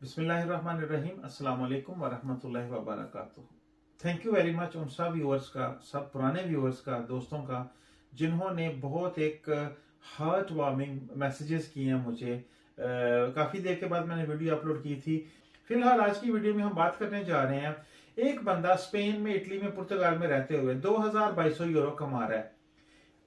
बिस्मिल्लाहिर्रहमानिर्रहीम। अस्सलाम वालेकुम वरहमतुल्लाहि वबरकातुहू। थैंक यू वेरी मच उन सब व्यूअर्स का, सब पुराने व्यूअर्स का, दोस्तों का, जिन्होंने बहुत एक हार्ट वार्मिंग मैसेजेस किए हैं मुझे। काफ़ी देर के बाद मैंने वीडियो अपलोड की थी। फिलहाल आज की वीडियो में हम बात करने जा रहे हैं, एक बंदा स्पेन में, इटली में, पुर्तगाल में रहते हुए 2200 यूरो कमा रहा है।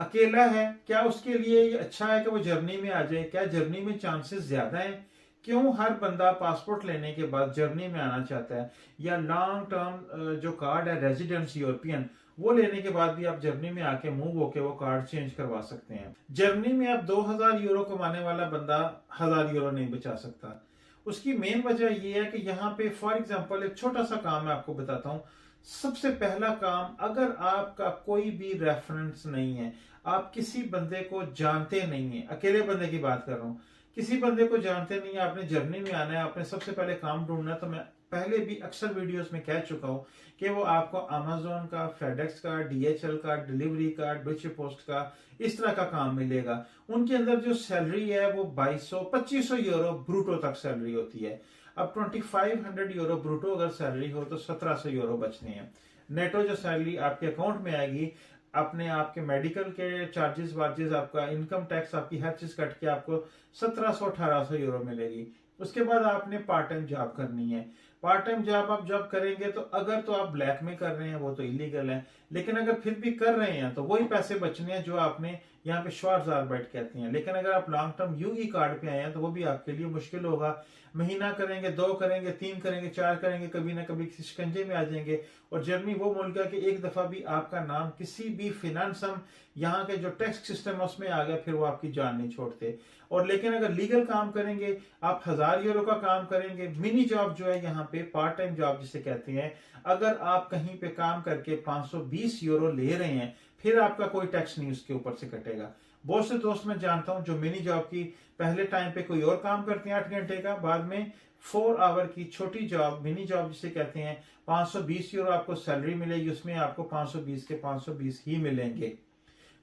अकेला है। क्या उसके लिए ये अच्छा है कि वो जर्मनी में आ जाए? क्या जर्मनी में चांसेस ज्यादा हैं? क्यों हर बंदा पासपोर्ट लेने के बाद जर्मनी में आना चाहता है? या लॉन्ग टर्म जो कार्ड है रेजिडेंस यूरोपियन, वो लेने के बाद भी आप जर्मनी में आके मूव होके वो कार्ड चेंज करवा सकते हैं। जर्मनी में अब 2000 यूरो कमाने वाला बंदा 1000 यूरो नहीं बचा सकता। उसकी मेन वजह यह है कि यहाँ पे फॉर एग्जाम्पल एक छोटा सा काम मैं आपको बताता हूँ। सबसे पहला काम, अगर आपका कोई भी रेफरेंस नहीं है, आप किसी बंदे को जानते नहीं है, अकेले बंदे की बात कर रहा हूं, किसी बंदे को जानते नहीं है, आपने जर्मनी में आना है, आपने सबसे पहले काम ढूंढना है। तो मैं पहले भी अक्सर वीडियोस में कह चुका हूं कि वो आपको अमेजोन का, फेडेक्स का, डीएचएल का, डिलीवरी का, डॉइचे पोस्ट का, इस तरह का काम मिलेगा। उनके अंदर जो सैलरी है वो 2200-2500 यूरो ब्रूटो तक सैलरी होती है। अब 2500 यूरो ब्रूटो अगर सैलरी हो तो 1700 यूरो बचने हैं। नेटो जो सैलरी आपके अकाउंट में आएगी, अपने आपके मेडिकल के चार्जेस वार्जेस, आपका इनकम टैक्स, आपकी हर चीज कट के आपको 1700-1800 यूरो मिलेगी। उसके बाद आपने पार्ट टाइम जॉब करनी है। पार्ट टाइम जॉब आप जॉब करेंगे तो अगर तो आप ब्लैक में कर रहे हैं वो तो इलीगल है, लेकिन अगर फिर भी कर रहे हैं तो वही पैसे बचने हैं जो आपने यहाँ पे श्वार्ज़ार्बेट कहते हैं। लेकिन अगर आप लॉन्ग टर्म यूई कार्ड पे आए हैं तो वो भी आपके लिए मुश्किल होगा। महीना करेंगे, 2 करेंगे, 3 करेंगे, 4 करेंगे, कभी ना कभी किसी शिकंजे में आ जाएंगे। और जर्मनी वो मुल्क है कि एक दफा भी आपका नाम किसी भी फिनेंसम, यहाँ के जो टैक्स सिस्टम है उसमें आ गया, फिर वो आपकी जान नहीं छोड़ते। और लेकिन अगर लीगल काम करेंगे, आप 1000 यूरो का काम करेंगे, मिनी जॉब जो है यहाँ पे पार्ट टाइम जॉब जिसे कहते हैं, अगर आप कहीं पे काम करके 520 यूरो ले रहे हैं, फिर आपका कोई टैक्स नहीं उसके ऊपर से कटेगा। बहुत से दोस्त मैं जानता हूं जो मिनी जॉब की पहले टाइम पे कोई और काम करते हैं 8 घंटे का, बाद में 4 आवर की छोटी जॉब, मिनी जॉब जिसे कहते हैं, 520 यूरो आपको सैलरी मिलेगी, उसमें आपको 520 के 520 ही मिलेंगे।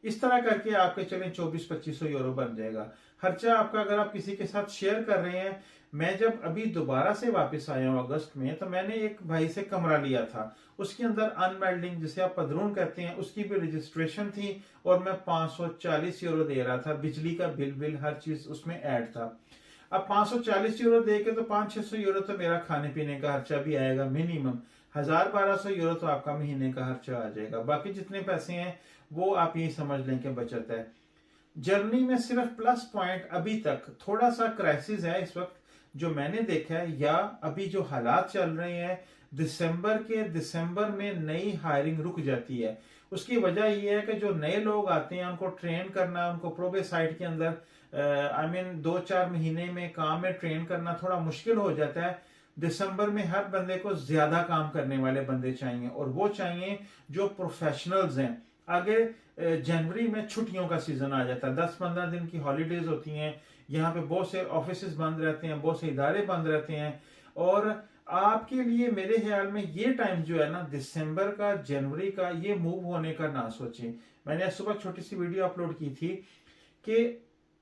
इस तरह करके आपके चले 2400-2500 यूरो बन जाएगा। खर्चा आपका अगर आप किसी के साथ शेयर कर रहे हैं। मैं जब अभी दोबारा से वापस आया हूँ अगस्त में, तो मैंने एक भाई से कमरा लिया था। उसके अंदर अनमेल्डिंग जिसे आप पदरून कहते हैं उसकी भी रजिस्ट्रेशन थी, और मैं 540 यूरो दे रहा था। बिजली का बिल हर चीज उसमें ऐड था। अब 540 यूरो दे के तो 500-600 यूरो तो मेरा खाने पीने का खर्चा भी आएगा मिनिमम। 1000-1200 यूरो तो आपका महीने का खर्चा आ जाएगा। बाकी जितने पैसे हैं वो आप यही समझ लें कि बचत है। जर्मनी में सिर्फ प्लस पॉइंट अभी तक थोड़ा सा क्राइसिस है इस वक्त जो मैंने देखा है, या अभी जो हालात चल रहे हैं, दिसंबर में नई हायरिंग रुक जाती है। उसकी वजह यह है कि जो नए लोग आते हैं उनको ट्रेन करना, उनको प्रोबे साइट के अंदर आई मीन 2-4 महीने में काम में ट्रेन करना थोड़ा मुश्किल हो जाता है। दिसंबर में हर बंदे को ज्यादा काम करने वाले बंदे चाहिए, और वो चाहिए जो प्रोफेशनल्स हैं। आगे जनवरी में छुट्टियों का सीजन आ जाता है, 10-15 दिन की हॉलीडेज होती हैं। यहाँ पे बहुत से ऑफिस बंद रहते हैं, बहुत से इदारे बंद रहते हैं। और आपके लिए मेरे ख्याल में ये टाइम जो है ना, दिसंबर का, जनवरी का, ये मूव होने का ना सोचें। मैंने सुबह छोटी सी वीडियो अपलोड की थी कि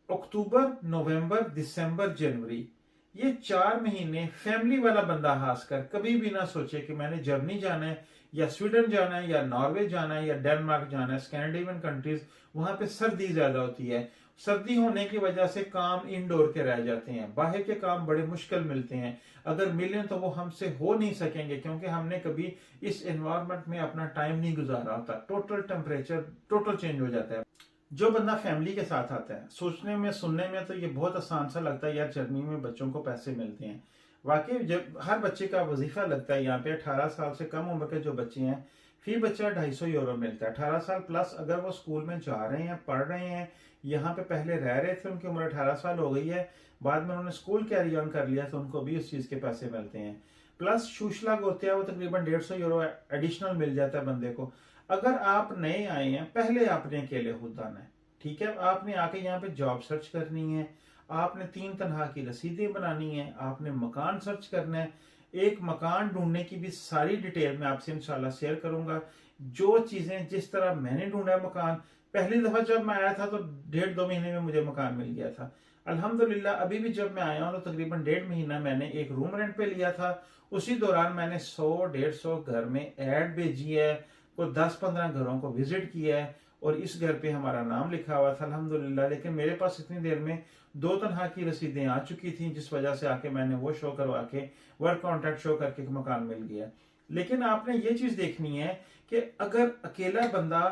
अक्टूबर, नवंबर, दिसंबर, जनवरी, ये 4 महीने फैमिली वाला बंदा खासकर कभी भी ना सोचे कि मैंने जर्मनी जाना है, या स्वीडन जाना है, या नॉर्वे जाना है, या डेनमार्क जाना है, स्कैंडिनेवियन कंट्रीज। वहां पे सर्दी ज्यादा होती है। सर्दी होने की वजह से काम इंडोर के रह जाते हैं, बाहर के काम बड़े मुश्किल मिलते हैं। अगर मिलें तो वो हमसे हो नहीं सकेंगे, क्योंकि हमने कभी इस एनवायरमेंट में अपना टाइम नहीं गुजारा होता। टोटल टेम्परेचर टोटल चेंज हो जाता है। जो बंदा फैमिली के साथ आता है, सोचने में, सुनने में तो ये बहुत आसान सा लगता है, यार जर्मनी में बच्चों को पैसे मिलते हैं। वाकई जब हर बच्चे का वजीफा लगता है, यहाँ पे 18 साल से कम उम्र के जो बच्चे हैं, फी बच्चा 250 यूरो मिलता है। 18 साल प्लस अगर वो स्कूल में जा रहे हैं, पढ़ रहे हैं, यहाँ पे पहले रह रहे थे, उनकी उम्र 18 साल हो गई है, बाद में उन्होंने स्कूल कैरी ऑन कर लिया, तो उनको भी उस चीज के पैसे मिलते हैं। प्लस शूशलाग होते हैं, वो तकरीबन 150 यूरो एडिशनल मिल जाता है बंदे को। अगर आप नए आए हैं, पहले आपने अकेले खुद आना है, ठीक है। आपने आके यहाँ पे जॉब सर्च करनी है, आपने 3 तनख्वाह की रसीदें बनानी है, आपने मकान सर्च करना है। एक मकान ढूंढने की भी सारी डिटेल मैं आपसे इंशाल्लाह शेयर करूंगा। जो चीजें जिस तरह मैंने ढूंढा मकान, पहली दफा जब मैं आया था तो 1.5-2 महीने में मुझे मकान मिल गया था। अल्हम्दुलिल्लाह अभी भी जब मैं आया हूँ तो तकरीबन 1.5 महीना मैंने एक रूम रेंट पे लिया था। उसी दौरान मैंने 100-150 घर में ऐड भेजी है, कोई 10-15 घरों को विजिट किया है और इस घर पे हमारा नाम लिखा हुआ था अल्हम्दुलिल्लाह। लेकिन मेरे पास इतनी देर में 2 तनख्वाह की रसीदें आ चुकी थी, जिस वजह से आके मैंने वो शो करवा के वर्क कॉन्ट्रैक्ट शो करके एक मकान मिल गया। लेकिन आपने ये चीज देखनी है कि अगर अकेला बंदा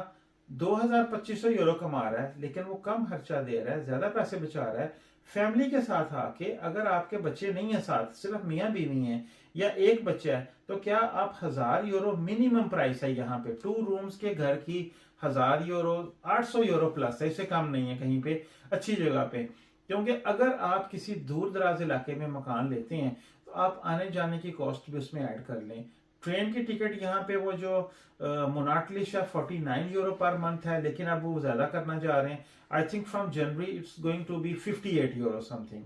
2,000-2,500 यूरो कमा रहा है लेकिन वो कम खर्चा दे रहा है, ज्यादा पैसे बचा रहा है, फैमिली के साथ आके, अगर आपके बच्चे नहीं है साथ, सिर्फ मियाँ बीवी हैं या एक बच्चा है, तो क्या आप 1,000 यूरो मिनिमम प्राइस है यहाँ पे 2 रूम्स के घर की। 1,000 यूरो, 800 यूरो प्लस है, इससे कम नहीं है कहीं पे अच्छी जगह पे। क्योंकि अगर आप किसी दूर दराज इलाके में मकान लेते हैं तो आप आने जाने की कॉस्ट भी उसमें ऐड कर लें। ट्रेन की टिकट यहाँ पे वो जो मोनाटलिश है 49 यूरो पर मंथ है, लेकिन अब वो ज्यादा करना चाह रहे हैं। I think from January it's going to be 58 euro something,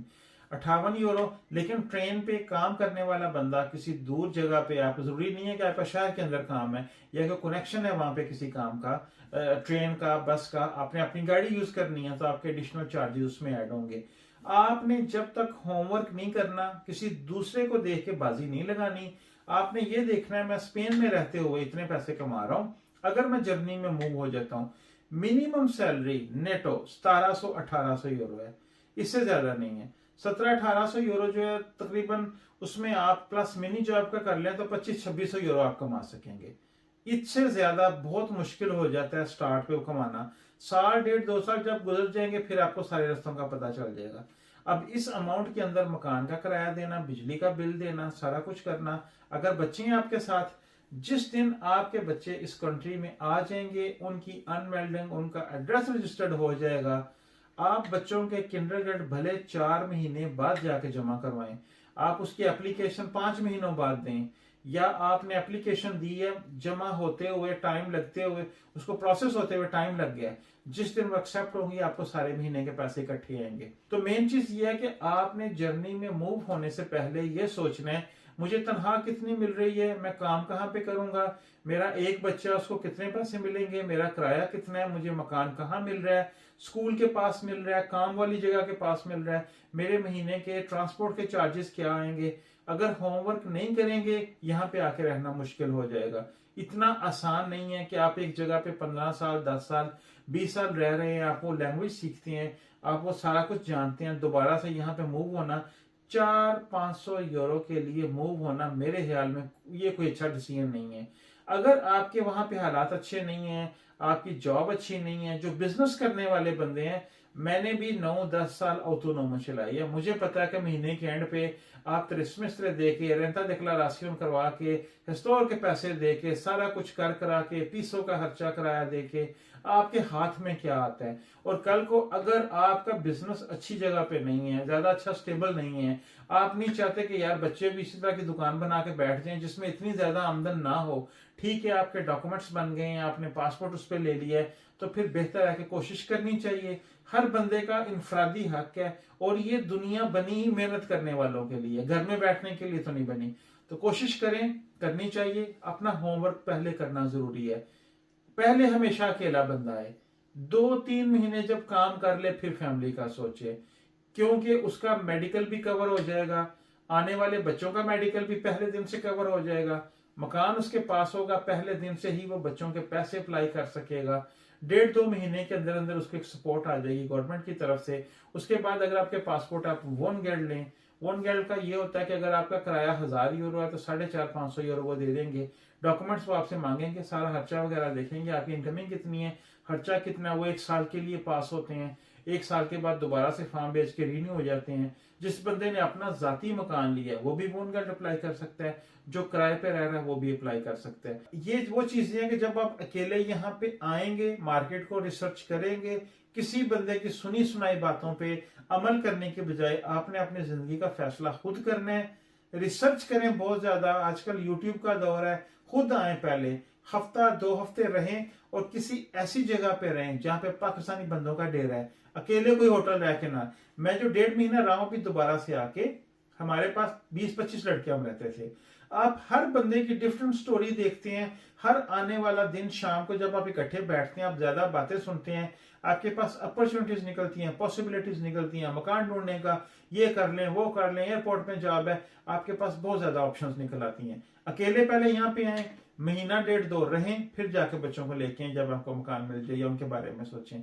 58 euro. लेकिन ट्रेन पे काम करने वाला बंदा किसी दूर जगह पे, आप जरूरी नहीं है कि आपका शहर के अंदर काम है या कोई कनेक्शन है वहां पे किसी काम का, ट्रेन का, बस का, आपने अपनी गाड़ी यूज करनी है तो आपके एडिशनल चार्जेस उसमें ऐड होंगे। आपने जब तक होमवर्क नहीं करना, किसी दूसरे को देख के बाजी नहीं लगानी। आपने ये देखना है मैं स्पेन में रहते हुए इतने पैसे कमा रहा हूं, अगर मैं जर्मनी में मूव हो जाता हूं, मिनिमम सैलरी नेटो 1700-1800 यूरो है, इससे ज्यादा नहीं है। 1700-1800 यूरो जो है तकरीबन, उसमें आप प्लस मिनी जॉब का कर लें तो 2500-2600 यूरो आप कमा सकेंगे। इससे ज्यादा बहुत मुश्किल हो जाता है स्टार्ट पे कमाना। साल, 1.5-2 साल जब गुजर जाएंगे फिर आपको सारे रास्तों का पता चल जाएगा। अब इस अमाउंट के अंदर मकान का किराया देना, बिजली का बिल देना, सारा कुछ करना, अगर बच्चे हैं आपके साथ, जिस दिन आपके बच्चे इस कंट्री में आ जाएंगे, उनकी अनमेल्डिंग, उनका एड्रेस रजिस्टर्ड हो जाएगा, आप बच्चों के किंडरगार्टन भले 4 महीने बाद जाके जमा करवाएं, आप उसकी एप्लीकेशन 5 महीनों बाद दें, या आपने एप्लीकेशन दी है, जमा होते हुए टाइम लगते हुए, उसको प्रोसेस होते हुए टाइम लग गया, जिस दिन वो एक्सेप्ट होगी आपको सारे महीने के पैसे इकट्ठे आएंगे। तो मेन चीज ये है कि आपने जर्नी में मूव होने से पहले ये सोचना है मुझे तनख्वाह कितनी मिल रही है, मैं काम कहाँ पे करूंगा, मेरा एक बच्चा उसको कितने पैसे मिलेंगे, मेरा किराया कितना है, मुझे मकान कहाँ मिल रहा है, स्कूल के पास मिल रहा है, काम वाली जगह के पास मिल रहा है, मेरे महीने के ट्रांसपोर्ट के चार्जेस क्या आएंगे। अगर होमवर्क नहीं करेंगे यहाँ पे आके रहना मुश्किल हो जाएगा। इतना आसान नहीं है कि आप एक जगह पे 15 साल, 10 साल, 20 साल रह रहे हैं, आप वो लैंग्वेज सीखते हैं, आप वो सारा कुछ जानते हैं, दोबारा से यहाँ पे मूव होना 400-500 यूरो के लिए मूव होना मेरे ख्याल में ये कोई अच्छा डिसीजन नहीं है। अगर आपके वहां पे हालात अच्छे नहीं है, आपकी जॉब अच्छी नहीं है, जो बिजनेस करने वाले बंदे हैं, मैंने भी 9-10 साल ऑटोनोमस चलाई है, मुझे पता है कि महीने के एंड पे आप त्रिस्मिस्tre दे के, रेंटा डिक्लारासियन करवा के, स्टोर के पैसे दे के, सारा कुछ कर करा के, पीसों का खर्चा कराया दे के, आपके हाथ में क्या आता है। और कल को अगर आपका बिजनेस अच्छी जगह पे नहीं है, ज्यादा अच्छा स्टेबल नहीं है, आप नहीं चाहते कि यार बच्चे भी इसी तरह की दुकान बना के बैठ जाएं जिसमें इतनी ज्यादा आमदन ना हो, ठीक है आपके डॉक्यूमेंट्स बन गए हैं, आपने पासपोर्ट उस पर ले लिया है, तो फिर बेहतर है कि कोशिश करनी चाहिए। हर बंदे का इंफरादी हक है और ये दुनिया बनी ही मेहनत करने वालों के लिए, घर में बैठने के लिए तो नहीं बनी। तो कोशिश करें, करनी चाहिए, अपना होमवर्क पहले करना जरूरी है। पहले हमेशा अकेला बंदा है, 2-3 महीने जब काम कर ले फिर फैमिली का सोचे, क्योंकि उसका मेडिकल भी कवर हो जाएगा, आने वाले बच्चों का मेडिकल भी पहले दिन से कवर हो जाएगा, मकान उसके पास होगा, पहले दिन से ही वो बच्चों के पैसे अप्लाई कर सकेगा, 1.5-2 महीने के अंदर अंदर उसको एक सपोर्ट आ जाएगी गवर्नमेंट की तरफ से। उसके बाद अगर आपके पासपोर्ट आप वन गेल्ड लें, वन गेल्ड का ये होता है कि अगर आपका किराया 1,000 यूरो है तो 450-500 यूरो वो दे देंगे, डॉक्यूमेंट्स वो आपसे मांगेंगे, सारा खर्चा वगैरह देखेंगे, आपकी इनकमिंग कितनी है, खर्चा कितना है, वो 1 साल के लिए पास होते हैं, 1 साल के बाद दोबारा से फॉर्म भेज के रिन्यू हो जाते हैं। जिस बंदे ने अपना जाती मकान लिया है वो भी वन गेल्ड अप्लाई कर सकता है, जो किराए पे रह रहा है वो भी अप्लाई कर सकता है। ये वो चीजें हैं कि जब आप अकेले यहाँ पे आएंगे, मार्केट को रिसर्च करेंगे, किसी बंदे की सुनी सुनाई बातों पे अमल करने के बजाय आपने अपनी जिंदगी का फैसला खुद करना है। रिसर्च करें बहुत ज्यादा, आजकल यूट्यूब का दौर है, खुद आए, पहले हफ्ता 2 हफ्ते रहें और किसी ऐसी जगह पे रहें जहां पे पाकिस्तानी बंदों का डेरा है, अकेले कोई होटल रह के ना। मैं जो 1.5 महीना रहा हूं, भी दोबारा से आके हमारे पास 20-25 लड़के हम रहते थे। आप हर बंदे की डिफरेंट स्टोरी देखते हैं। हर आने वाला दिन शाम को जब आप इकट्ठे बैठते हैं, आप ज्यादा बातें सुनते हैं, आपके पास अपॉर्चुनिटीज निकलती हैं, पॉसिबिलिटीज निकलती हैं, मकान ढूंढने का, ये कर लें वो कर लें, एयरपोर्ट में जॉब है, आपके पास बहुत ज्यादा ऑप्शंस निकल आती हैं। अकेले पहले यहाँ पे आए, महीना डेढ़ दो रहें, फिर जाके बच्चों को लेके आए जब आपको मकान मिल जाए, या उनके बारे में सोचें।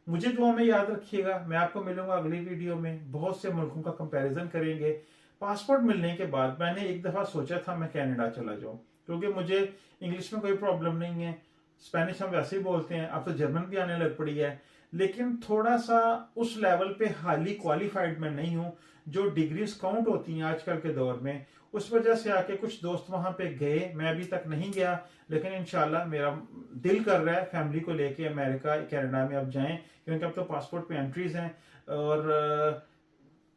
मुझे दुआ में याद रखिएगा। मैं आपको मिलूंगा अगली वीडियो में, बहुत से मुल्कों का कंपैरिजन करेंगे। पासपोर्ट मिलने के बाद मैंने एक दफा सोचा था मैं कनाडा चला जाऊं, क्योंकि मुझे इंग्लिश में कोई प्रॉब्लम नहीं है, स्पेनिश हम वैसे ही बोलते हैं, अब तो जर्मन भी आने लग पड़ी है, लेकिन थोड़ा सा उस लेवल पे हाईली क्वालिफाइड मैं नहीं हूं जो डिग्रीज काउंट होती हैं आजकल के दौर में। उस वजह से आके कुछ दोस्त वहां पे गए, मैं अभी तक नहीं गया, लेकिन इंशाल्लाह मेरा दिल कर रहा है फैमिली को लेके अमेरिका कनाडा में अब जाएं, क्योंकि अब तो पासपोर्ट पे एंट्रीज हैं। और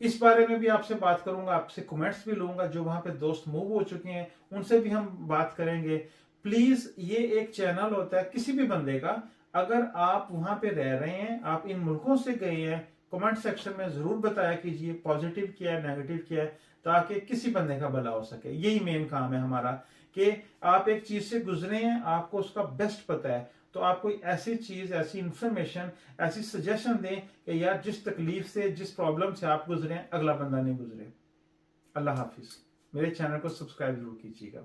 इस बारे में भी आपसे बात करूंगा, आपसे कमेंट्स भी लूंगा, जो वहां पे दोस्त मूव हो चुके हैं उनसे भी हम बात करेंगे। प्लीज, ये एक चैनल होता है किसी भी बंदे का, अगर आप वहां पे रह रहे हैं, आप इन मुल्कों से गए हैं, कमेंट सेक्शन में जरूर बताया कीजिए पॉजिटिव क्या है नेगेटिव क्या है, ताकि किसी बंदे का भला हो सके। यही मेन काम है हमारा, कि आप एक चीज से गुजरे हैं, आपको उसका बेस्ट पता है, तो आप कोई ऐसी चीज, ऐसी इंफॉर्मेशन, ऐसी सजेशन दें कि यार जिस तकलीफ से, जिस प्रॉब्लम से आप गुजरे हैं, अगला बंदा नहीं गुजरे। अल्लाह हाफिज। मेरे चैनल को सब्सक्राइब जरूर कीजिएगा।